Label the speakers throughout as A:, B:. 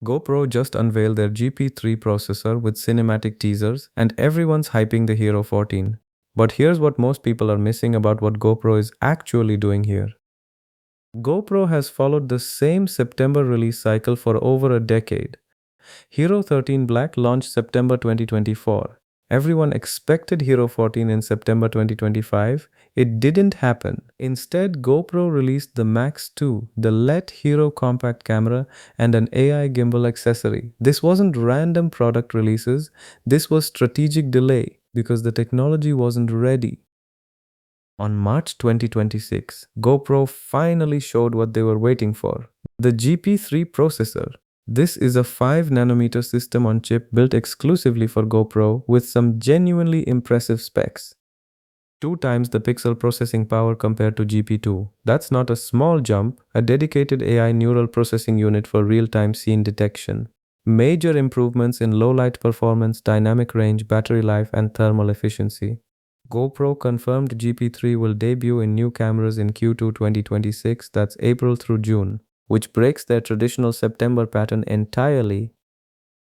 A: GoPro just unveiled their GP3 processor with cinematic teasers, and everyone's hyping the Hero 14. But here's what most people are missing about what GoPro is actually doing here. GoPro has followed the same September release cycle for over a decade. Hero 13 Black launched September 2024. Everyone expected Hero 14 in September 2025. It didn't happen. Instead, GoPro released the Max 2, the LED Hero compact camera, and an AI gimbal accessory. This wasn't random product releases, this was strategic delay because the technology wasn't ready. On March 2026, GoPro finally showed what they were waiting for, the GP3 processor. This is a 5nm system on chip built exclusively for GoPro with some genuinely impressive specs. 2 times the pixel processing power compared to GP2. That's not a small jump, a dedicated AI neural processing unit for real-time scene detection. Major improvements in low-light performance, dynamic range, battery life, and thermal efficiency. GoPro confirmed GP3 will debut in new cameras in Q2 2026, that's April through June, which breaks their traditional September pattern entirely.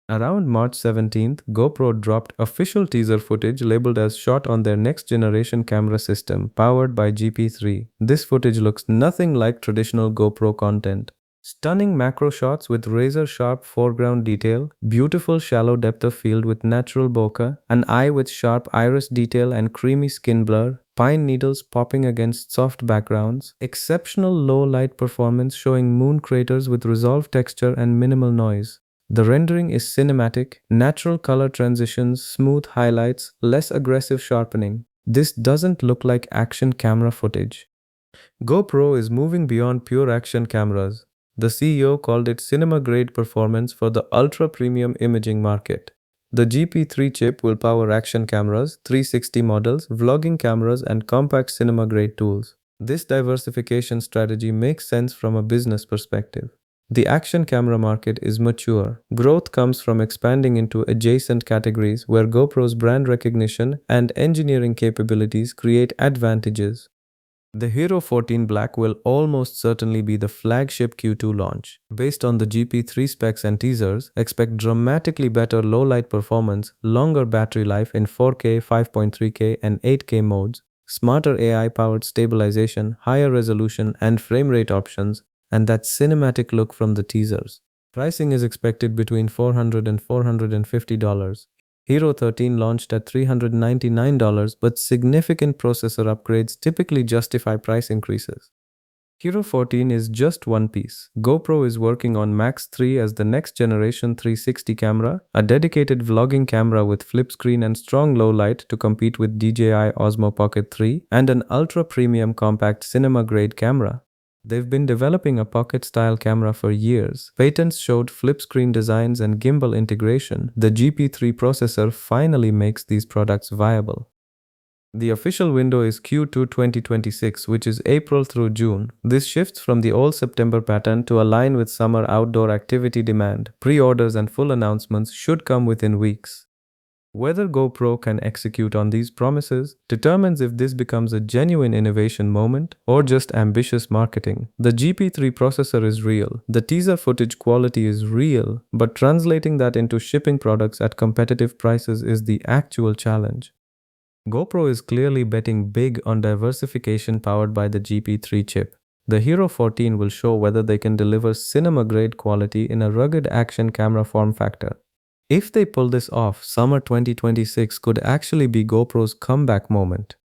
A: Around March 17th, GoPro dropped official teaser footage labeled as shot on their next generation camera system, powered by GP3. This footage looks nothing like traditional GoPro content. Stunning macro shots with razor-sharp foreground detail, beautiful shallow depth of field with natural bokeh, an eye with sharp iris detail and creamy skin blur, pine needles popping against soft backgrounds, exceptional low light performance showing moon craters with resolved texture and minimal noise. The rendering is cinematic, natural color transitions, smooth highlights, less aggressive sharpening. This doesn't look like action camera footage. GoPro is moving beyond pure action cameras. The CEO called it cinema-grade performance for the ultra-premium imaging market. The GP3 chip will power action cameras, 360 models, vlogging cameras, and compact cinema-grade tools. This diversification strategy makes sense from a business perspective. The action camera market is mature. Growth comes from expanding into adjacent categories where GoPro's brand recognition and engineering capabilities create advantages. The Hero 14 Black will almost certainly be the flagship Q2 launch. Based on the GP3 specs and teasers, expect dramatically better low-light performance, longer battery life in 4K, 5.3K, and 8K modes, smarter AI-powered stabilization, higher resolution and frame rate options, and that cinematic look from the teasers. Pricing is expected between $400 and $450. Hero 13 launched at $399, but significant processor upgrades typically justify price increases. Hero 14 is just one piece. GoPro is working on Max 3 as the next generation 360 camera, a dedicated vlogging camera with flip screen and strong low light to compete with DJI Osmo Pocket 3, and an ultra-premium compact cinema-grade camera. They've been developing a pocket-style camera for years. Patents showed flip-screen designs and gimbal integration. The GP3 processor finally makes these products viable. The official window is Q2 2026, which is April through June. This shifts from the old September pattern to align with summer outdoor activity demand. Pre-orders and full announcements should come within weeks. Whether GoPro can execute on these promises determines if this becomes a genuine innovation moment or just ambitious marketing. The GP3 processor is real, the teaser footage quality is real, but translating that into shipping products at competitive prices is the actual challenge. GoPro is clearly betting big on diversification powered by the GP3 chip. The Hero 14 will show whether they can deliver cinema-grade quality in a rugged action camera form factor. If they pull this off, summer 2026 could actually be GoPro's comeback moment.